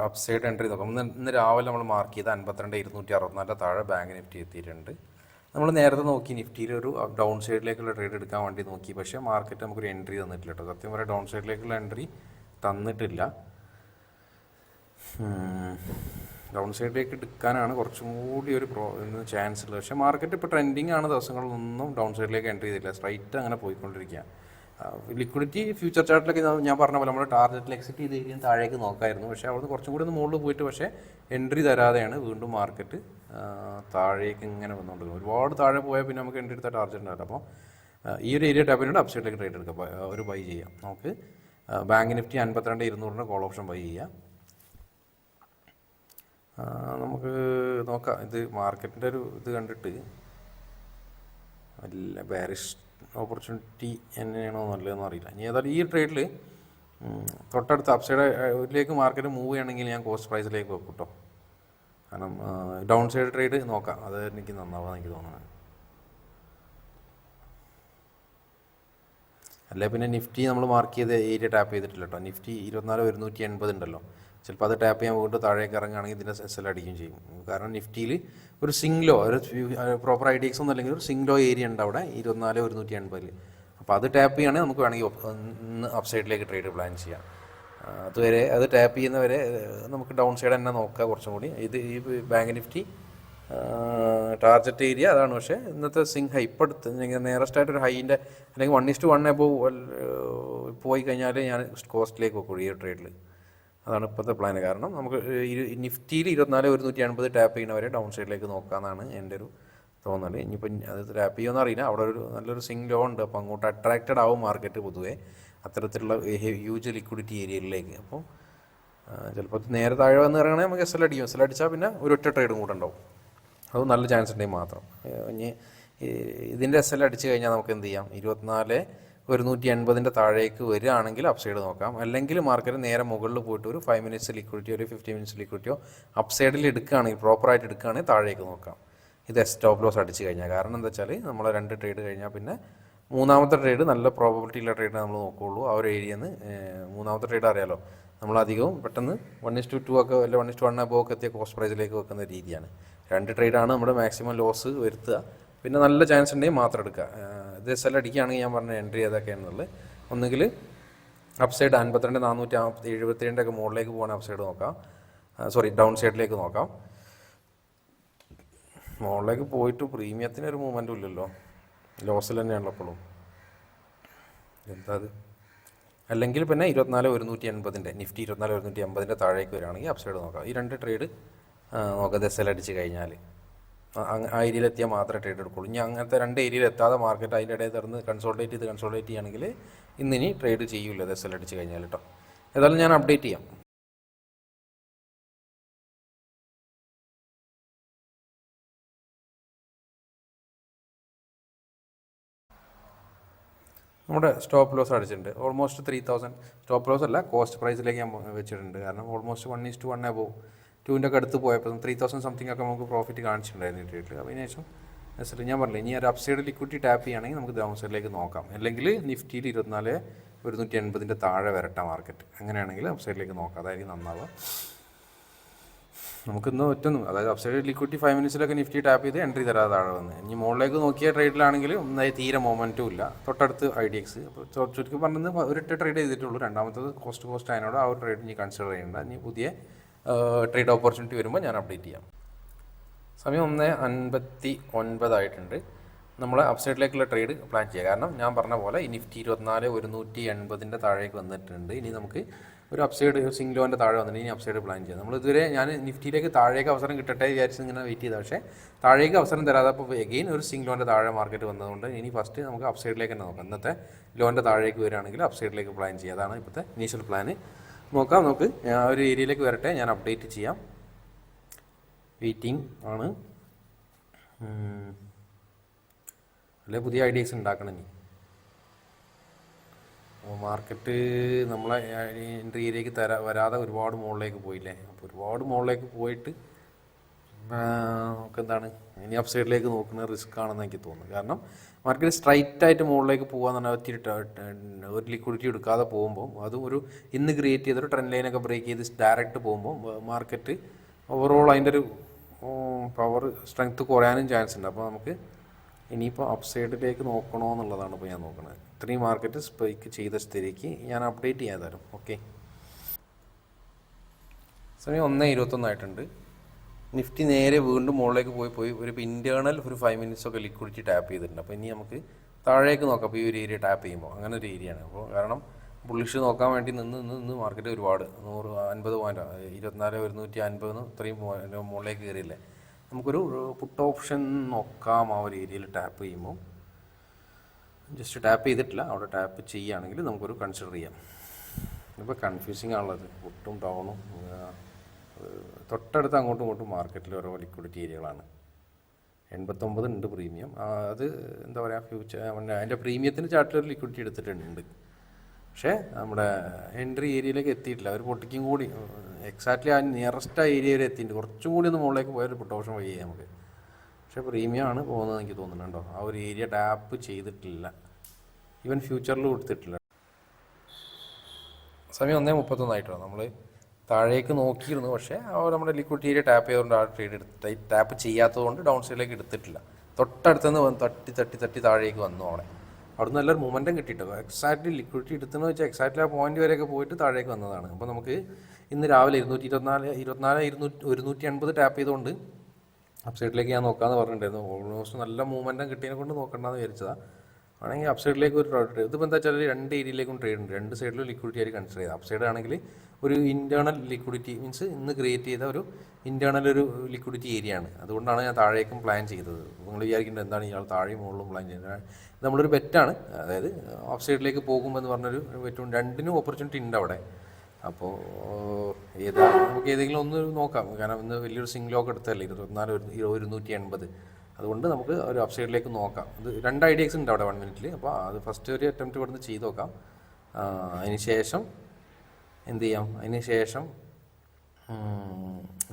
അപ്സൈഡ് എൻട്രി നോക്കാം. ഇന്ന് രാവിലെ നമ്മൾ മാർക്ക് ചെയ്ത 52,264 താഴെ ബാങ്ക് നിഫ്റ്റി എത്തിയിട്ടുണ്ട്. നമ്മൾ നേരത്തെ നോക്കി നിഫ്റ്റിയിൽ ഒരു ഡൗൺ സൈഡിലേക്കുള്ള ട്രേഡ് എടുക്കാൻ വേണ്ടി നോക്കി. പക്ഷേ മാർക്കറ്റ് നമുക്കൊരു എൻട്രി തന്നിട്ടില്ല കേട്ടോ. സത്യം പറയാം, ഡൗൺ സൈഡിലേക്കുള്ള എൻട്രി തന്നിട്ടില്ല. ഡൗൺ സൈഡിലേക്ക് എടുക്കാനാണ് കുറച്ചും കൂടി ഒരു ചാൻസ് ഉള്ളത്. പക്ഷേ മാർക്കറ്റ് ഇപ്പോൾ ട്രെൻഡിങ് ആണ്, ദിവസങ്ങളിലൊന്നും ഡൗൺ സൈഡിലേക്ക് എൻട്രി ചെയ്തില്ല. സ്ട്രൈറ്റ് അങ്ങനെ പോയിക്കൊണ്ടിരിക്കുക. ലിക്വിഡിറ്റി ഫ്യൂച്ചർ ചാർട്ടിലൊക്കെ ഞാൻ പറഞ്ഞ പോലെ നമ്മൾ ടാർഗറ്റിൽ എക്സിറ്റ് ചെയ്ത് കഴിഞ്ഞാൽ താഴേക്ക് നോക്കായിരുന്നു. പക്ഷേ അവിടുന്ന് കുറച്ചും കൂടി ഒന്ന് മുകളിൽ പോയിട്ട് പക്ഷേ എൻട്രി തരാതെയാണ് വീണ്ടും മാർക്കറ്റ് താഴേക്ക് ഇങ്ങനെ വന്നുകൊണ്ടിരിക്കുന്നത്. ഒരുപാട് താഴെ പോയാൽ പിന്നെ നമുക്ക് എൻട്രി എടുത്ത ടാർഗറ്റ് ഉണ്ടാവില്ല. അപ്പോൾ ഈ ഒരു ഏരിയ ടാപ്പിനോട് അപ്സൈഡിലേക്ക് ട്രേഡ് എടുക്കാം, ഒരു ബൈ ചെയ്യാം. നമുക്ക് bank Nifty 52,200 call option by ചെയ്യാം. നമുക്ക് നോക്കാം, ഇത് മാർക്കറ്റിൻ്റെ ഒരു ഇത് കണ്ടിട്ട് നല്ല ബാരിഷ് ഓപ്പർച്യൂണിറ്റി തന്നെയാണോ നല്ലതെന്ന് അറിയില്ല. ഇനി ഏതായാലും ഈ ട്രേഡിൽ തൊട്ടടുത്ത് അപ്സൈഡിലേക്ക് മാർക്കറ്റ് മൂവ് ചെയ്യണമെങ്കിൽ ഞാൻ കോസ്റ്റ് പ്രൈസിലേക്ക് വെക്കും കേട്ടോ. കാരണം ഡൗൺ സൈഡ് ട്രേഡ് നോക്കാം, അത് എനിക്ക് നന്നാവാന്ന് എനിക്ക് തോന്നുന്നത്. അല്ലെ പിന്നെ നിഫ്റ്റി നമ്മൾ മാർക്ക് ചെയ്ത ഏരിയ ടാപ്പ് ചെയ്തിട്ടില്ല കേട്ടോ. നിഫ്റ്റി 24,180 ഉണ്ടല്ലോ, ചിലപ്പോൾ അത് ടാപ്പ് ചെയ്യാൻ പോയിട്ട് താഴേക്ക് ഇറങ്ങുകയാണെങ്കിൽ ഇതിൻ്റെ SL അടിക്കുകയും ചെയ്യും. കാരണം നിഫ്റ്റിയിൽ ഒരു സിംഗ്ലോ, ഒരു പ്രോപ്പർ IDX ഒന്നും അല്ലെങ്കിൽ ഒരു സിംഗ്ലോ ഏരിയ ഉണ്ട് അവിടെ 24,180. അപ്പോൾ അത് ടാപ്പ് ചെയ്യുകയാണെങ്കിൽ നമുക്ക് വേണമെങ്കിൽ അപ്സൈഡിലേക്ക് ട്രേഡ് പ്ലാൻ ചെയ്യാം. അതുവരെ അത് ടാപ്പ് ചെയ്യുന്നവരെ നമുക്ക് ഡൗൺ സൈഡ് തന്നെ നോക്കാം കുറച്ചും കൂടി. ഈ ബാങ്ക് നിഫ്റ്റി ടാർഗറ്റ് ഏരിയ അതാണ്. പക്ഷേ ഇന്നത്തെ സിങ് ഹൈ ഇപ്പോൾ അടുത്ത് നിയറസ്റ്റ് ആയിട്ടൊരു ഹൈൻ്റെ അല്ലെങ്കിൽ 1:1 പോയി കഴിഞ്ഞാൽ ഞാൻ കോസ്റ്റിലേക്ക് വെക്കും ഈ ട്രേഡിൽ. അതാണ് ഇപ്പോഴത്തെ പ്ലാൻ. കാരണം നമുക്ക് നിഫ്റ്റിയിൽ 24,180 ടാപ്പ് ചെയ്യുന്നവരെ ഡൗൺ സൈഡിലേക്ക് നോക്കാമെന്നാണ് എൻ്റെ ഒരു തോന്നൽ. ഇനിയിപ്പോൾ അത് ടാപ്പ് ചെയ്യുമെന്ന് അറിയില്ല. അവിടെ ഒരു നല്ലൊരു സിങ് ലോ ഉണ്ട്, അപ്പോൾ അങ്ങോട്ട് അട്രാക്റ്റഡ് ആവും മാർക്കറ്റ് പൊതുവേ അത്തരത്തിലുള്ള ഹ്യൂജ് ലിക്വിഡിറ്റി ഏരിയയിലേക്ക്. അപ്പോൾ ചിലപ്പോൾ നേരെ താഴെ വന്ന് ഇറങ്ങണമെങ്കിൽ നമുക്ക് SL അടിക്കും. SL അടിച്ചാൽ പിന്നെ ഒരൊറ്റ ട്രേഡും കൂടെ ഉണ്ടാവും. അത് നല്ല ചാൻസ് ഉണ്ടെങ്കിൽ മാത്രം. ഇനി ഇതിൻ്റെ SL അടിച്ച് കഴിഞ്ഞാൽ നമുക്ക് എന്ത് ചെയ്യാം, 24,180 താഴേക്ക് വരികയാണെങ്കിൽ അപ്സൈഡ് നോക്കാം. അല്ലെങ്കിൽ മാർക്കറ്റ് നേരെ മുകളിൽ പോയിട്ട് ഒരു 5 മിനിറ്റ്സ് ലിക്വിഡിറ്റിയോ ഒരു 50 മിനിറ്റ്സ് ലിക്വിഡിറ്റിയോ അപ്സൈഡിൽ എടുക്കുകയാണെങ്കിൽ പ്രോപ്പറായിട്ട് എടുക്കുകയാണെങ്കിൽ താഴേക്ക് നോക്കാം. ഇത് സ്റ്റോപ്പ് ലോസ് അടിച്ച് കഴിഞ്ഞാൽ. കാരണം എന്താ വെച്ചാൽ നമ്മൾ 2 ട്രേഡ് കഴിഞ്ഞാൽ പിന്നെ മൂന്നാമത്തെ ട്രേഡ് നല്ല പ്രോബബിലിറ്റിയുള്ള ട്രേഡ് നമ്മൾ നോക്കുകയുള്ളൂ. ആ ഒരു ഏരിയയിൽ നിന്ന് മൂന്നാമത്തെ ട്രേഡ് അറിയാലോ, നമ്മളധികവും പെട്ടെന്ന് 1:2 ഒക്കെ അല്ലെ 1:1 ഒക്കെ എത്തിയ കോസ്റ്റ് പ്രൈസിലേക്ക് വെക്കുന്ന രീതിയാണ്. 2 ട്രേഡാണ് നമ്മുടെ മാക്സിമം ലോസ് വരുത്തുക. പിന്നെ നല്ല ചാൻസ് ഉണ്ടെങ്കിൽ മാത്രം എടുക്കുക. ഇത് SL അടിക്കുകയാണെങ്കിൽ ഞാൻ പറഞ്ഞ എൻട്രി ഏതൊക്കെയാണെന്നുള്ളത്, ഒന്നുകിൽ അപ്സൈഡ് 52,472 ഒക്കെ മുകളിലേക്ക് പോകാൻ അപ്സൈഡ് നോക്കാം, ഡൗൺ സൈഡിലേക്ക് നോക്കാം. മുകളിലേക്ക് പോയിട്ട് പ്രീമിയത്തിനൊരു മൂവ്മെൻറ്റും ഇല്ലല്ലോ, ലോസിൽ തന്നെയാണല്ലോ എപ്പോഴും. എന്താ അത്? അല്ലെങ്കിൽ പിന്നെ 24,180 നിഫ്റ്റി 24,180 താഴേക്ക് വരികയാണെങ്കിൽ അപ്സൈഡ് നോക്കാം. ഈ 2 ട്രേഡ് നോക്കാം. SL അടിച്ച് കഴിഞ്ഞാൽ ആ ഏരിയയിലെത്തിയാൽ മാത്രമേ ട്രേഡ് എടുക്കുള്ളൂ. ഇനി അങ്ങനത്തെ 2 ഏരിയയിൽ എത്താതെ മാർക്കറ്റ് അതിൻ്റെ ഇടയിൽ തുറന്ന് കൺസോൾട്ടേറ്റ് ചെയ്യുകയാണെങ്കിൽ ഇന്നിനി ട്രേഡ് ചെയ്യൂല SL അടിച്ച് കഴിഞ്ഞാൽ കേട്ടോ. ഏതായാലും ഞാൻ അപ്ഡേറ്റ് ചെയ്യാം. നമ്മുടെ സ്റ്റോപ്പ് ലോസ് അടിച്ചിട്ടുണ്ട് ഓൾമോസ്റ്റ് 3,000. സ്റ്റോപ്പ് ലോസ് അല്ല, കോസ്റ്റ് പ്രൈസിലേക്ക് ഞാൻ വെച്ചിട്ടുണ്ട്. കാരണം ഓൾമോസ്റ്റ് 1:1 above 2 ഒക്കെ അടുത്ത് പോയപ്പോൾ 3,000 സംതിങ് ഒക്കെ നമുക്ക് പ്രോഫിറ്റ് കാണിച്ചിട്ടുണ്ടായിരുന്നു ഈ ട്രേഡിൽ. അതിന് ശേഷം ഞാൻ പറഞ്ഞില്ല, ഇനി ഒരു അപ്സൈഡ് ലിക്വിഡിറ്റി ടാപ്പ് ചെയ്യുകയാണെങ്കിൽ നമുക്ക് ഡൗൺ സൈഡിലേക്ക് നോക്കാം. അല്ലെങ്കിൽ നിഫ്റ്റിയിൽ 24,180 താഴെ വരട്ടെ മാർക്കറ്റ്. അങ്ങനെയാണെങ്കിൽ അപ്സൈഡിലേക്ക് നോക്കാം, അതായിരിക്കും നന്നാവുക. നമുക്കിന്ന് ഒറ്റൊന്നും, അതായത് അപ്സൈഡ് ലിക്വിഡിറ്റി 5 മിനിറ്റ്സിലൊക്കെ നിഫ്റ്റി ടാപ്പ് ചെയ്ത് എൻട്രി തരാതെ താഴെ വന്ന്. ഇനി മുകളിലേക്ക് നോക്കിയ ട്രേഡിലാണെങ്കിൽ ഒന്നായി തീരെ മൊമെൻറ്റും ഇല്ല. തൊട്ടടുത്ത് IDX. അപ്പോൾ ചുരുക്കി പറഞ്ഞത് ഒരൊറ്റ ട്രേഡ് ചെയ്തിട്ടുള്ളൂ. രണ്ടാമത്തത് കോസ്റ്റ് അതിനോട് ആ ഒരു ട്രേഡ് ഇനി കൺസിഡർ ചെയ്യേണ്ട. ഇനി പുതിയ ട്രേഡ് ഓപ്പർച്യൂണിറ്റി വരുമ്പോൾ ഞാൻ അപ്ഡേറ്റ് ചെയ്യാം. സമയം 1:59 ആയിട്ടുണ്ട്. നമ്മൾ അപ്സൈഡിലേക്കുള്ള ട്രേഡ് പ്ലാൻ ചെയ്യുക. കാരണം ഞാൻ പറഞ്ഞ പോലെ ഈ നിഫ്റ്റി 24,180 താഴേക്ക് വന്നിട്ടുണ്ട്. ഇനി നമുക്ക് ഒരു അപ്സൈഡ് സിംഗ് ലോൻ്റെ താഴെ വന്നിട്ട് ഇനി അപ്സൈഡ് പ്ലാൻ ചെയ്യാം. നമ്മളിതുവരെ ഞാൻ നിഫ്റ്റിയിലേക്ക് താഴേക്ക് അവസരം കിട്ടട്ടെ വിചാരിച്ച് ഇങ്ങനെ വെയിറ്റ് ചെയ്താൽ, പക്ഷേ താഴേക്ക് അവസരം തരാതെ അപ്പോൾ എഗെയിൻ ഒരു സിംഗ് ലോൻ്റെ താഴെ മാർക്കറ്റ് വന്നതുകൊണ്ട് ഇനി ഫസ്റ്റ് നമുക്ക് അപ്സൈഡിലേക്ക് തന്നെ നോക്കാം. ഇന്നത്തെ ലോൻ്റെ താഴേക്ക് വരികയാണെങ്കിൽ അപ്സൈഡിലേക്ക് പ്ലാൻ ചെയ്യുക. അതാണ് ഇപ്പോഴത്തെ ഇനീഷ്യൽ പ്ലാന്. നോക്കാം, നമുക്ക് ആ ഒരു ഏരിയയിലേക്ക് വരട്ടെ, ഞാൻ അപ്ഡേറ്റ് ചെയ്യാം. വെയിറ്റിംഗ് ആണ്, അല്ലെ പുതിയ ഐഡിയാസ് ഉണ്ടാക്കണം. ഇനി മാർക്കറ്റ് നമ്മളെ എൻട്രി ഏരിയക്ക് വരാതെ ഒരുപാട് മുകളിലേക്ക് പോയില്ലേ. അപ്പോൾ ഒരുപാട് മുകളിലേക്ക് പോയിട്ട് നമുക്ക് എന്താണ് ഇനി അപ്സൈഡിലേക്ക് നോക്കുന്നത് റിസ്ക് ആണെന്ന് എനിക്ക് തോന്നുന്നു. കാരണം മാർക്കറ്റ് സ്ട്രൈറ്റ് ആയിട്ട് മുകളിലേക്ക് പോകാന്ന് പറഞ്ഞാൽ ഒരു ലിക്വിഡിറ്റി എടുക്കാതെ പോകുമ്പോൾ, അതും ഒരു ഇന്ന് ക്രിയേറ്റ് ചെയ്തൊരു ട്രെൻഡ് ലൈനൊക്കെ ബ്രേക്ക് ചെയ്ത് ഡയറക്റ്റ് പോകുമ്പോൾ മാർക്കറ്റ് ഓവറോൾ അതിൻ്റെ ഒരു പവർ സ്ട്രെങ്ത്ത് കുറയാനും ചാൻസ് ഉണ്ട്. അപ്പോൾ നമുക്ക് ഇനിയിപ്പോൾ അപ്സൈഡിലേക്ക് നോക്കണോ എന്നുള്ളതാണ് ഇപ്പോൾ ഞാൻ നോക്കുന്നത്. ഇത്രയും മാർക്കറ്റ് സ്പൈക്ക് ചെയ്ത സ്ഥിതിക്ക് ഞാൻ അപ്ഡേറ്റ് ചെയ്യാൻ തരും. ഓക്കെ, സമയം 1:21 ആയിട്ടുണ്ട്. നിഫ്റ്റി നേരെ വീണ്ടും മുകളിലേക്ക് പോയി ഒരു ഇൻറ്റേർണൽ ഒരു 5 minutes ഒക്കെ ലിക്വിഡിറ്റി ടാപ്പ് ചെയ്തിട്ടുണ്ട്. അപ്പോൾ ഇനി നമുക്ക് താഴേക്ക് നോക്കാം. അപ്പോൾ ഈ ഒരു ഏരിയ ടാപ്പ് ചെയ്യുമ്പോൾ അങ്ങനെ ഒരു ഏരിയയാണ്. അപ്പോൾ കാരണം ബുള്ളിഷ് നോക്കാൻ വേണ്ടി നിന്ന് മാർക്കറ്റ് ഒരുപാട് 150 പോയിൻ്റ് 24,150 ഇത്രയും മുകളിലേക്ക് കയറിയില്ലേ. നമുക്കൊരു പുട്ട് ഓപ്ഷൻ നോക്കാം. ആ ഒരു ഏരിയയിൽ ടാപ്പ് ചെയ്യുമ്പോൾ ജസ്റ്റ് ടാപ്പ് ചെയ്തിട്ടില്ല, അവിടെ ടാപ്പ് ചെയ്യുകയാണെങ്കിൽ നമുക്കൊരു കൺസിഡർ ചെയ്യാം. ഇപ്പോൾ കൺഫ്യൂസിങ് ആണുള്ളത്, പുട്ടും ഡൗണും തൊട്ടടുത്ത് അങ്ങോട്ടും ഇങ്ങോട്ടും മാർക്കറ്റിൽ ഓരോ ലിക്വിഡിറ്റി ഏരിയകളാണ്. 89 ഉണ്ട് പ്രീമിയം. അത് എന്താ പറയുക, ഫ്യൂച്ചർ അതിൻ്റെ പ്രീമിയത്തിന് ചാർട്ടിൽ ഒരു ലിക്വിഡിറ്റി എടുത്തിട്ടുണ്ട്. പക്ഷേ നമ്മുടെ എൻട്രി ഏരിയയിലേക്ക് എത്തിയിട്ടില്ല. ഒരു പൊട്ടിക്കും കൂടി എക്സാക്ട്ലി ആ നിയറസ്റ്റ് ആ ഏരിയ വരെ എത്തിയിട്ടുണ്ട്. കുറച്ചും കൂടി ഒന്ന് മുകളിലേക്ക് പോയൊരു പുട്ട് ഓപ്ഷൻ വഴി ചെയ്യാം നമുക്ക്. പക്ഷേ പ്രീമിയം ആണ് പോകുന്നത് എനിക്ക് തോന്നുന്നുണ്ടോ. ആ ഒരു ഏരിയ ടാപ്പ് ചെയ്തിട്ടില്ല, ഈവൻ ഫ്യൂച്ചറിൽ കൊടുത്തിട്ടില്ല. സമയം 1:31 ആയിട്ടോ. നമ്മൾ താഴേക്ക് നോക്കിയിരുന്നു, പക്ഷേ നമ്മുടെ ലിക്വിഡിറ്റി ഏരിയ ടാപ്പ് ചെയ്തുകൊണ്ട് ആ ട്രേഡ് ടാപ്പ് ചെയ്യാത്തതുകൊണ്ട് ഡൗൺ സൈഡിലേക്ക് എടുത്തിട്ടില്ല. തൊട്ടടുത്തുനിന്ന് തട്ടി താഴേക്ക് വന്നു. അവിടെ നല്ലൊരു മൊമെൻറ്റം കിട്ടിയിട്ടോ. എക്സാക്ട്ലി ലിക്വിഡിറ്റി എടുത്തെന്ന് വെച്ചാൽ എക്സാക്ട്ലി ആ പോയിന്റ് വരെയൊക്കെ പോയിട്ട് താഴേക്ക് വന്നതാണ്. അപ്പോൾ നമുക്ക് ഇന്ന് രാവിലെ 180 ടാപ്പ് ചെയ്തുകൊണ്ട് അപ്സൈഡിലേക്ക് ഞാൻ നോക്കാമെന്ന് പറഞ്ഞിട്ടുണ്ടായിരുന്നു. ഓൾമോസ്റ്റ് നല്ല മൂവ്മെൻറ്റം കിട്ടിയതിനെ കൊണ്ട് നോക്കണ്ടെന്ന് വിചാരിച്ചതാണ്. ആണെങ്കിൽ അപ്സൈഡിലേക്ക് ഒരു ട്രേഡ്, ഇതിപ്പോൾ എന്താ വെച്ചാൽ 2 ഏരിയയിലേക്കും ട്രേഡ് ഉണ്ട്. 2 സൈഡിലും ലിക്വിഡിറ്റി ആയിട്ട് കൺസിഡർ ചെയ്ത് അപ്സൈഡ് ആണെങ്കിൽ ഒരു ഇൻറ്റേർണൽ ലിക്വിഡിറ്റി മീൻസ് ഇന്ന് ക്രിയേറ്റ് ചെയ്ത ഒരു ഇൻറ്റേർണൽ ഒരു ലിക്വിഡിറ്റി ഏരിയ ആണ്. അതുകൊണ്ടാണ് ഞാൻ താഴേക്കും പ്ലാൻ ചെയ്തത്. നിങ്ങൾ വിചാരിക്കേണ്ടത് എന്താണ് ഇയാൾ താഴെയും മുകളിലും പ്ലാൻ ചെയ്യുന്നത്. നമ്മളൊരു ബെറ്റാണ്, അതായത് അപ്സൈഡിലേക്ക് പോകുമെന്ന് പറഞ്ഞൊരു ബെറ്റും. രണ്ടിനും ഓപ്പർച്യൂണിറ്റി ഉണ്ട് അവിടെ. അപ്പോൾ നമുക്ക് ഏതെങ്കിലും ഒന്ന് നോക്കാം. കാരണം ഇന്ന് വലിയൊരു സിംഗിൾ ലോക്ക് എടുത്തല്ലേ 24,180. അതുകൊണ്ട് നമുക്ക് ഒരു അപ്സൈഡിലേക്ക് നോക്കാം. ഇത് 2 ഐഡിയാസ് ഉണ്ട് അവിടെ 1 minute. അപ്പോൾ അത് ഫസ്റ്റ് ഒരു അറ്റംപ്റ്റ് ഇവിടുന്ന് ചെയ്ത് നോക്കാം. അതിന് ശേഷം എന്ത് ചെയ്യാം, അതിന് ശേഷം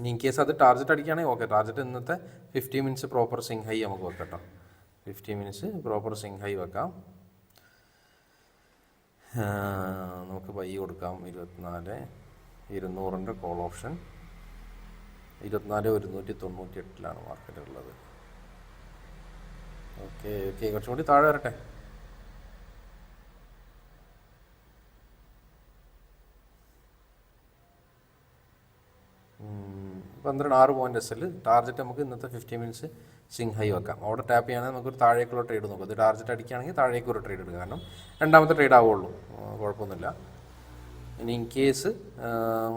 ഇൻ കേസ് അത് ടാർജറ്റ് അടിക്കുകയാണെങ്കിൽ ഓക്കെ. ടാർജറ്റ് ഇന്നത്തെ 50 minutes പ്രോപ്പർ സിംഗ് ഹൈ നമുക്ക് വെക്കാം കേട്ടോ. 50 minutes പ്രോപ്പർ സിംഗ് ഹൈ വെക്കാം. നമുക്ക് ബൈ കൊടുക്കാം. 24,200 കോൾ ഓപ്ഷൻ. 24,198 മാർക്കറ്റ് ഉള്ളത്. ഓക്കെ കുറച്ചും കൂടി താഴെ വരട്ടെ. $6 SL ടാർജറ്റ് നമുക്ക് ഇന്നത്തെ 50 minutes സിംഗ് ഹൈ വെക്കാം. അവിടെ ടാപ്പ് ചെയ്യുകയാണെങ്കിൽ നമുക്കൊരു താഴേക്കുള്ള ട്രേഡ് നോക്കാം. ഇത് ടാർജറ്റ് അടിക്കുകയാണെങ്കിൽ താഴേക്ക് ഒരു ട്രേഡ് എടുക്കുക. കാരണം രണ്ടാമത്തെ ട്രേഡ് ആവുള്ളൂ, കുഴപ്പമൊന്നുമില്ല. ഇനി ഇൻ കേസ്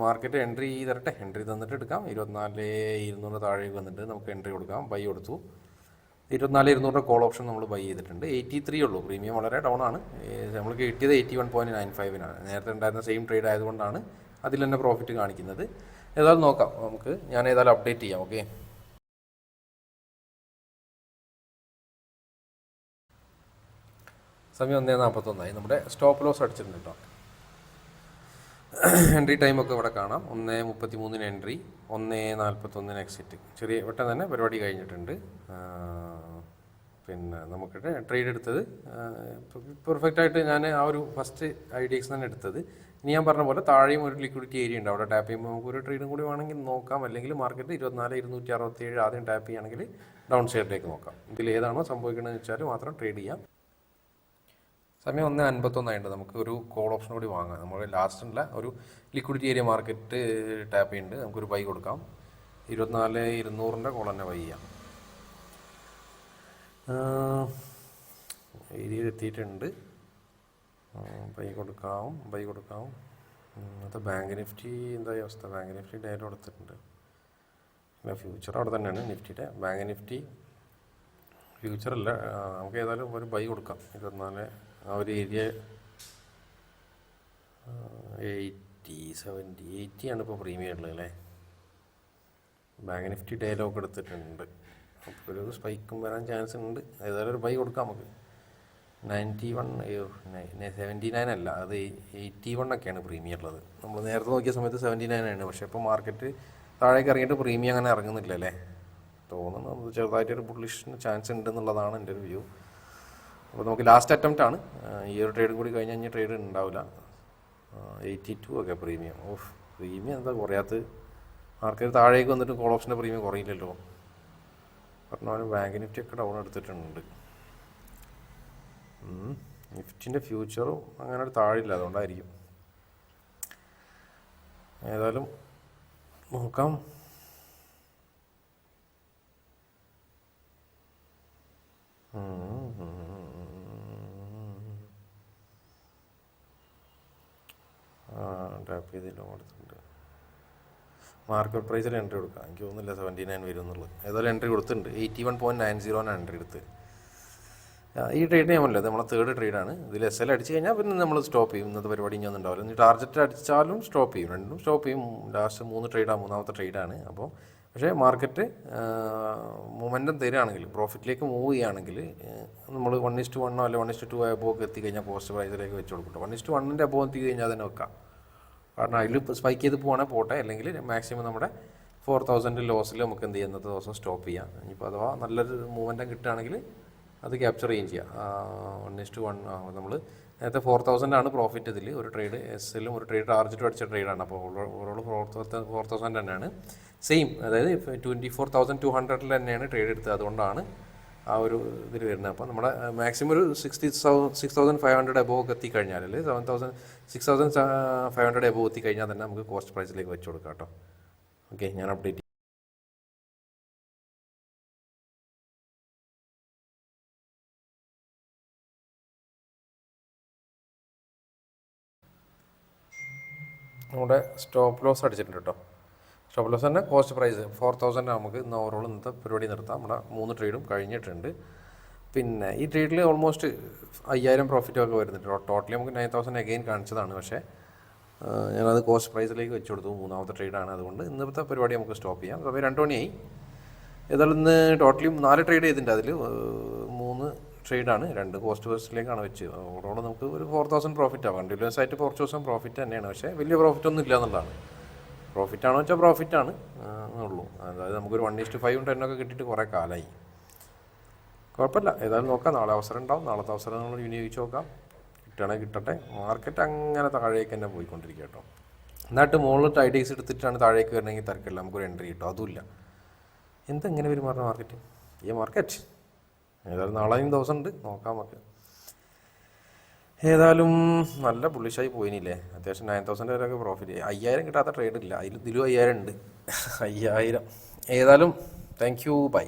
മാർക്കറ്റ് എൻട്രി തരട്ടെ, എൻട്രി തന്നിട്ട് എടുക്കാം. 24,200 താഴേക്ക് വന്നിട്ട് നമുക്ക് എൻട്രി കൊടുക്കാം. ബൈ കൊടുത്തു. 24,200 കോൾ ഓപ്ഷൻ നമ്മൾ ബൈ ചെയ്തിട്ടുണ്ട്. 83 ഉള്ളൂ. പ്രീമിയം വളരെ ഡൗൺ ആണ്. നമ്മൾക്ക് കിട്ടിയത് 81.95 നേരത്തെ ഉണ്ടായിരുന്ന സെയിം ട്രേഡ് ആയതുകൊണ്ടാണ് അതിൽ തന്നെ പ്രോഫിറ്റ് കാണിക്കുന്നത്. ഏതായാലും നോക്കാം നമുക്ക്. ഞാൻ ഏതായാലും അപ്ഡേറ്റ് ചെയ്യാം. ഓക്കെ, സമയം 1:41 നമ്മുടെ സ്റ്റോപ്പ് ലോസ് അടിച്ചിട്ടുണ്ട് കേട്ടോ. എൻട്രി ടൈമൊക്കെ ഇവിടെ കാണാം. 1:33 എൻട്രി, 1:41 എക്സിറ്റ്. ചെറിയ പെട്ടെന്ന് തന്നെ പരിപാടി കഴിഞ്ഞിട്ടുണ്ട്. പിന്നെ നമുക്ക് ട്രേഡ് എടുത്തത് പെർഫെക്റ്റായിട്ട് ഞാൻ ആ ഒരു ഫസ്റ്റ് ഐഡിയക്സ് തന്നെ എടുത്തത്. ഇനി ഞാൻ പറഞ്ഞ പോലെ താഴെയും ഒരു ലിക്വിഡിറ്റി ഏരിയ ഉണ്ട്. അവിടെ ടാപ്പ് ചെയ്യുമ്പോൾ നമുക്ക് ഒരു ട്രേഡും കൂടി വേണമെങ്കിൽ നോക്കാം. അല്ലെങ്കിൽ മാർക്കറ്റ് 24,267 ആദ്യം ടാപ്പ് ചെയ്യുകയാണെങ്കിൽ ഡൗൺ സൈഡിലേക്ക് നോക്കാം. ഇതിൽ ഏതാണോ സംഭവിക്കണമെന്ന് വെച്ചാൽ മാത്രം ട്രേഡ് ചെയ്യാം. സമയം 1:51 ആയിട്ട് നമുക്ക് ഒരു കോൾ ഓപ്ഷൻ കൂടി വാങ്ങാം. നമ്മൾ ലാസ്റ്റുള്ള ഒരു ലിക്വിഡിറ്റി ഏരിയ മാർക്കറ്റ് ടാപ്പ് ചെയ്യുന്നുണ്ട്. നമുക്കൊരു ബൈ കൊടുക്കാം. 24,200 കോൾ തന്നെ ബൈ ചെയ്യാം. ഏരിയയിൽ എത്തിയിട്ടുണ്ട്. ബൈ കൊടുക്കാം. അത് ബാങ്ക് നിഫ്റ്റി എന്തായി അവസ്ഥ? ബാങ്ക് നിഫ്റ്റി ഡയറി കൊടുത്തിട്ടുണ്ട്. പിന്നെ ഫ്യൂച്ചർ അവിടെ തന്നെയാണ് നിഫ്റ്റിയുടെ. ബാങ്ക് നിഫ്റ്റി ഫ്യൂച്ചറല്ല, നമുക്ക് ഏതായാലും ഒരു ബൈ കൊടുക്കാം. 24 ആ ഒരു ഏരിയ 80 ഇപ്പോൾ പ്രീമിയം ഉള്ളത് അല്ലേ. ബാങ്ക് നിഫ്റ്റി ഡയലോഗ് എടുത്തിട്ടുണ്ട്. അപ്പോൾ ഒരു സ്പൈക്കും വരാൻ ചാൻസ് ഉണ്ട്. ഏതായാലും ഒരു ബൈ കൊടുക്കാം നമുക്ക്. 79 അല്ല, അത് 81 പ്രീമിയം ഉള്ളത്. നമ്മൾ നേരത്തെ നോക്കിയ സമയത്ത് 79 പക്ഷേ ഇപ്പോൾ മാർക്കറ്റ് താഴേക്ക് ഇറങ്ങിയിട്ട് പ്രീമിയം അങ്ങനെ ഇറങ്ങുന്നില്ല അല്ലേ. തോന്നുന്നു ചെറുതായിട്ടൊരു ബുള്ളിഷിന് ചാൻസ് ഉണ്ടെന്നുള്ളതാണ് എൻ്റെ ഒരു വ്യൂ. അപ്പോൾ നമുക്ക് ലാസ്റ്റ് അറ്റംപ്റ്റ് ആണ്. ഈ ഒരു ട്രേഡും കൂടി കഴിഞ്ഞാൽ ട്രേഡ് ഉണ്ടാവില്ല. 82 പ്രീമിയം. പ്രീമിയം എന്താ കുറയാത്ത? മാർക്കറ്റ് താഴേക്ക് വന്നിട്ട് കോൾ ഓപ്ഷൻ്റെ പ്രീമിയം കുറയില്ലല്ലോ. പറഞ്ഞ ബാങ്ക് നിഫ്റ്റി ഒക്കെ ഡൗൺ എടുത്തിട്ടുണ്ട്. നിഫ്റ്റിൻ്റെ ഫ്യൂച്ചറും അങ്ങനെ ഒരു താഴില്ല, അതുകൊണ്ടായിരിക്കും. ഏതായാലും നോക്കാം. ടാപ്പ് ചെയ്തില്ല കൊടുത്തിട്ടുണ്ട്. മാർക്കറ്റ് പ്രൈസിൽ എൻട്രി കൊടുക്കാം. എനിക്ക് തോന്നുന്നില്ല 79 വരും എന്നുള്ളത്. ഏതായാലും എൻട്രി കൊടുത്തിട്ടുണ്ട്. 81.90 എൻട്രി എടുത്ത്. ഈ ട്രേഡ് ചെയ്യാമല്ലോ, നമ്മളെ തേർഡ് ട്രേഡാണ്. ഇതിൽ SL അടിച്ച് കഴിഞ്ഞാൽ പിന്നെ നമ്മൾ സ്റ്റോപ്പ് ചെയ്യും. ഇന്നത്തെ പരിപാടി ഇനി ഒന്നും ഉണ്ടാവില്ല. ഇനി ടാർജറ്റ് അടിച്ചാലും സ്റ്റോപ്പ് ചെയ്യും, രണ്ടും സ്റ്റോപ്പ് ചെയ്യും. ലാസ്റ്റ് 3 ട്രേഡാണ്, മൂന്നാമത്തെ ട്രേഡാണ്. അപ്പോൾ പക്ഷേ മാർക്കറ്റ് മൊമെൻറ്റം തരികയാണെങ്കിൽ, പ്രോഫിറ്റിലേക്ക് മൂവ് ചെയ്യുകയാണെങ്കിൽ നമ്മൾ 1:1 അല്ലെ 1:2 അബോവ് എത്തിക്കഴിഞ്ഞാൽ കോസ്റ്റ് പ്രൈസിലേക്ക് വെച്ച് കൊടുക്കട്ടെ. 1:1 അബോവ് എത്തി കഴിഞ്ഞാൽ തന്നെ വെക്കാം. കാരണം അതിൽ സ്പൈക്ക് ചെയ്ത് പോകണമെങ്കിൽ പോട്ടെ, അല്ലെങ്കിൽ മാക്സിമം നമ്മുടെ 4000 ലോസിൽ നമുക്ക് എന്ത് ചെയ്യാം, ഇന്നത്തെ ദിവസം സ്റ്റോപ്പ് ചെയ്യാം. ഇനിയിപ്പോൾ അഥവാ നല്ലൊരു മൂവ്മെൻറ്റം കിട്ടുകയാണെങ്കിൽ അത് ക്യാപ്ചർ ചെയ്യുകയും ചെയ്യാം. 1:1 നമ്മൾ നേരത്തെ 4000 പ്രോഫിറ്റ്. ഇതിൽ ഒരു ട്രേഡ് SLും ഒരു ട്രേഡ് ടാർജറ്റും അടിച്ച ട്രേഡാണ്. അപ്പോൾ ഓവറോൾ 4000 തന്നെയാണ്. സെയിം, അതായത് 24,200 തന്നെയാണ് ട്രേഡ് എടുത്തത്. അതുകൊണ്ടാണ് ആ ഒരു ഇതിൽ വരുന്നത്. അപ്പോൾ നമ്മുടെ മാക്സിമം ഒരു 6,500 എബോവ് എത്തിക്കഴിഞ്ഞാൽ, അല്ലെങ്കിൽ 6,500 എബോവ് എത്തിക്കഴിഞ്ഞാൽ തന്നെ നമുക്ക് കോസ്റ്റ് പ്രൈസിലേക്ക് വെച്ച് കൊടുക്കാം കേട്ടോ. ഓക്കെ, ഞാൻ അപ്ഡേറ്റ് നമ്മുടെ സ്റ്റോപ്പ് ലോസ് അടിച്ചിട്ടുണ്ട് കേട്ടോ. സ്റ്റോപ്പ് ലോസ് തന്നെ കോസ്റ്റ് പ്രൈസ് 4000 നമുക്ക് ഇന്ന് ഓവറോൾ ഇന്നത്തെ പരിപാടി നിർത്താം. നമ്മുടെ 3 ട്രേഡും കഴിഞ്ഞിട്ടുണ്ട്. പിന്നെ ഈ ട്രേഡിൽ ഓൾമോസ്റ്റ് 5000 പ്രോഫിറ്റൊക്കെ വരുന്നുണ്ട്. ടോട്ടലി നമുക്ക് 9000 അഗെയിൻ കാണിച്ചതാണ്. പക്ഷേ ഞാനത് കോസ്റ്റ് പ്രൈസിലേക്ക് വെച്ച് കൊടുത്തു. മൂന്നാമത്തെ ട്രേഡാണ്, അതുകൊണ്ട് ഇന്നത്തെ പരിപാടി നമുക്ക് സ്റ്റോപ്പ് ചെയ്യാം. സമയം 2 മണിയായി. ഏതായാലും ഇന്ന് ടോട്ടലി 4 ട്രേഡ് ചെയ്തിട്ടുണ്ട്. അതിൽ 3 ട്രേഡാണ്, 2 കോസ്റ്റ് പ്രൈസിലേക്കാണ് വെച്ച്. ഓവറോൾ നമുക്ക് ഒരു 4000 പ്രോഫിറ്റ് ആവും. കണ്ടിന്യൂസ് ആയിട്ട് 4000 പ്രോഫിറ്റ് തന്നെയാണ്. പക്ഷേ വലിയ പ്രോഫിറ്റ് ഒന്നും ഇല്ല എന്നുള്ളതാണ്. പ്രോഫിറ്റാണോ വെച്ചാൽ പ്രോഫിറ്റാണ് ഉള്ളൂ. അതായത് നമുക്കൊരു 1:5 10 കിട്ടിയിട്ട് കുറേ കാലമായി. കുഴപ്പമില്ല, ഏതായാലും നോക്കാം. നാളെ അവസരം ഉണ്ടാവും. നാളത്തെ അവസരം നമ്മൾ വിനിയോഗിച്ച് നോക്കാം. കിട്ടുകയാണെങ്കിൽ കിട്ടട്ടെ. മാർക്കറ്റ് അങ്ങനെ താഴേക്ക് തന്നെ പോയിക്കൊണ്ടിരിക്കുക കേട്ടോ. എന്നിട്ട് മുകളിൽ ടൈഡേസ് എടുത്തിട്ടാണ് താഴേക്ക് വരണമെങ്കിൽ തിരക്കില്ല, നമുക്കൊരു എൻട്രി കിട്ടും. അതുമില്ല. എന്തെങ്ങനെ പെരുമാറുന്ന മാർക്കറ്റ്, ഈ മാർക്കറ്റ്. ഏതായാലും നാളെയും ദിവസം ഉണ്ട്, നോക്കാം നമുക്ക്. ഏതായാലും നല്ല ബുള്ളിഷായി പോയിനില്ലേ. അത്യാവശ്യം 9000 വരെയൊക്കെ പ്രോഫിറ്റ്. 5000 കിട്ടാത്ത ട്രേഡ് ഇല്ല. ഇതിലും 5000 ഉണ്ട്. 5000. ഏതായാലും താങ്ക് യു, ബൈ.